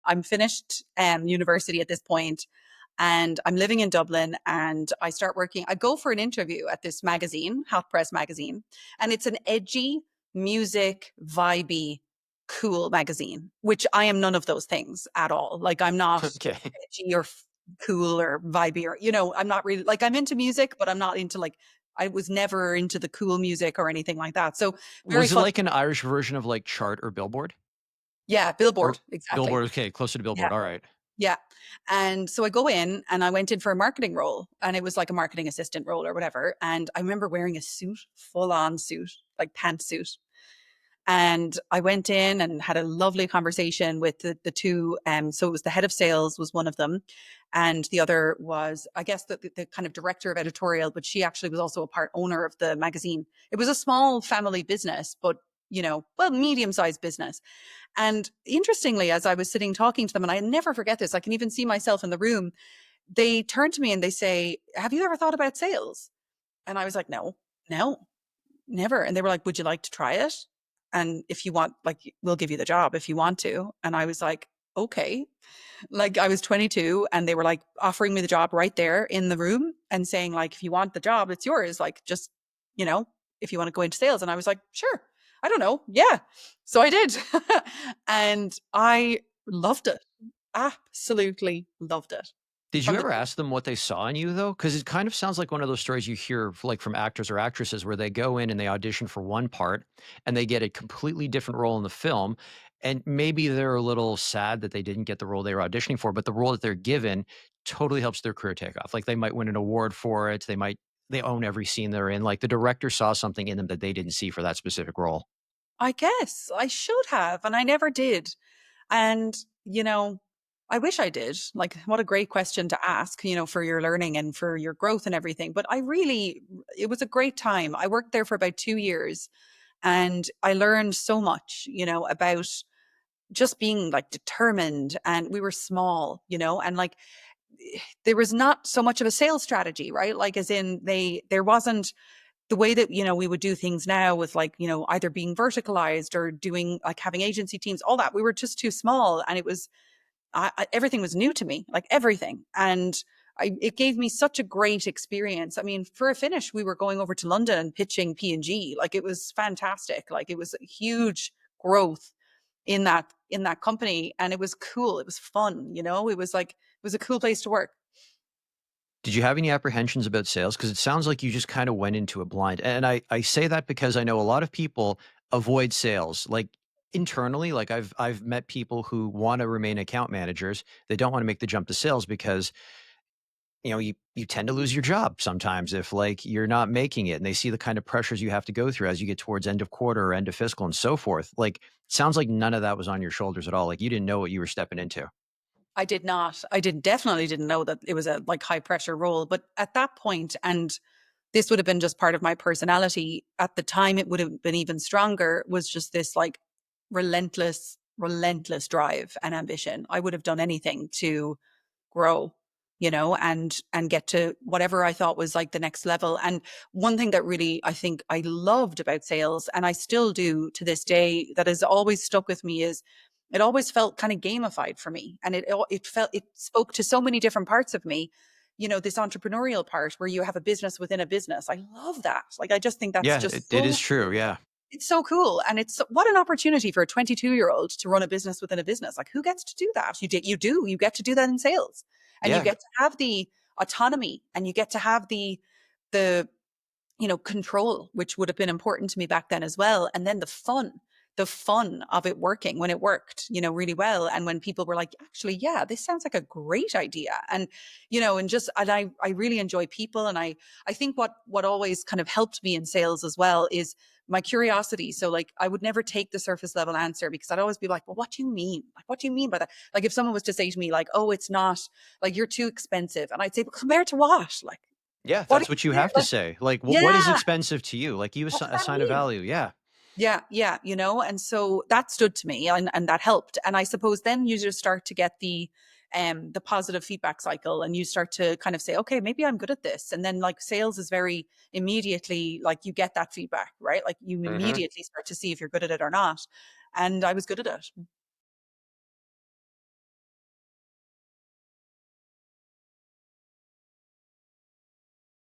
I'm finished university at this point, and I'm living in Dublin, and I start working. I go for an interview at this magazine, Hot Press magazine, and it's an edgy, music, vibey, cool magazine, which I am none of those things at all. Like I'm not Okay. edgy or cool or vibey or, I'm not really like I'm into music, but I'm not into like I was never into the cool music or anything like that. So very Was it fun. like an Irish version of like Chart or Billboard? Yeah, Or Billboard, exactly. Billboard, okay, closer to Yeah. Billboard, alright. Yeah. And so I go in and I went in for a marketing role, and it was like a marketing assistant role or whatever. And I remember wearing a suit, full on suit, like pantsuit. And I went in and had a lovely conversation with the two. So it was the head of sales was one of them. And the other was, I guess, the kind of director of editorial, but she actually was also a part owner of the magazine. It was a small family business, but, well, medium sized business. And interestingly, as I was sitting talking to them, and I never forget this, I can even see myself in the room, they turn to me and they say, "Have you ever thought about sales?" And I was like, "No, no, never." And they were like, "Would you like to try it? And if you want, like, we'll give you the job if you want to." And I was like, "Okay." Like I was 22 and they were like offering me the job right there in the room and saying, like, "If you want the job, it's yours. Like, just, you know, if you want to go into sales." And I was like, "Sure. I don't know. Yeah." So I did. And I loved it. Absolutely loved it Did you from the ever ask them what they saw in you though? Because it kind of sounds like one of those stories you hear like from actors or actresses where they go in and they audition for one part and they get a completely different role in the film. And maybe they're a little sad that they didn't get the role they were auditioning for, but the role that they're given totally helps their career take off. Like they might win an award for it. They own every scene they're in. Like the director saw something in them that they didn't see for that specific role. I guess I should have, and I never did. And, I wish I did. Like, what a great question to ask, for your learning and for your growth and everything. But it was a great time. I worked there for about 2 years, and I learned so much, about just being like determined. And we were small, and like there was not so much of a sales strategy, right? Like, as in, there wasn't the way that we would do things now with like either being verticalized or doing like having agency teams, all that. We were just too small, and it was everything was new to me, like everything. And it gave me such a great experience. I mean, for a finish, we were going over to London and pitching P&G. Like it was fantastic. Like it was a huge growth in that company, and it was cool. It was fun. It was a cool place to work. Did you have any apprehensions about sales? Because it sounds like you just kind of went into it blind. And I say that because I know a lot of people avoid sales. Like internally, like I've met people who want to remain account managers. They don't want to make the jump to sales because you tend to lose your job sometimes if like you're not making it, and they see the kind of pressures you have to go through as you get towards end of quarter or end of fiscal and so forth. Like sounds like none of that was on your shoulders at all. Like you didn't know what you were stepping into. I did not. I did definitely didn't know that it was a like high pressure role. But at that point, and this would have been just part of my personality at the time, it would have been even stronger, was just this like relentless drive and ambition. I would have done anything to grow, and get to whatever I thought was like the next level. And one thing that really I think I loved about sales, and I still do to this day, that has always stuck with me, is it always felt kind of gamified for me. And it spoke to so many different parts of me, this entrepreneurial part where you have a business within a business. I love that. Like, I just think that's Yeah, just it so is true. Yeah. it's so cool. And what an opportunity for a 22-year-old to run a business within a business. Like, who gets to do that? You get to do that in sales, and you Yeah. get to have the autonomy, and you get to have the control, which would have been important to me back then as well. And then the fun of it working when it worked, really well. And when people were like, actually, yeah, this sounds like a great idea. And I really enjoy people. And I think what always kind of helped me in sales as well is my curiosity. So like, I would never take the surface level answer, because I'd always be like, well, what do you mean? Like, what do you mean by that? Like, if someone was to say to me like, oh, it's not, like, you're too expensive. And I'd say, well, compared to what? Like, Yeah, what do that's what you you have to like? say. Like, what is Yeah. expensive to you? Like, you What does that assign a mean? value. Yeah. Yeah, yeah, and so that stood to me, and that helped. And I suppose then you just start to get the positive feedback cycle, and you start to kind of say, okay, maybe I'm good at this. And then like sales is very immediately like you get that feedback, right? Like you Hmm. immediately start to see if you're good at it or not. And I was good at it.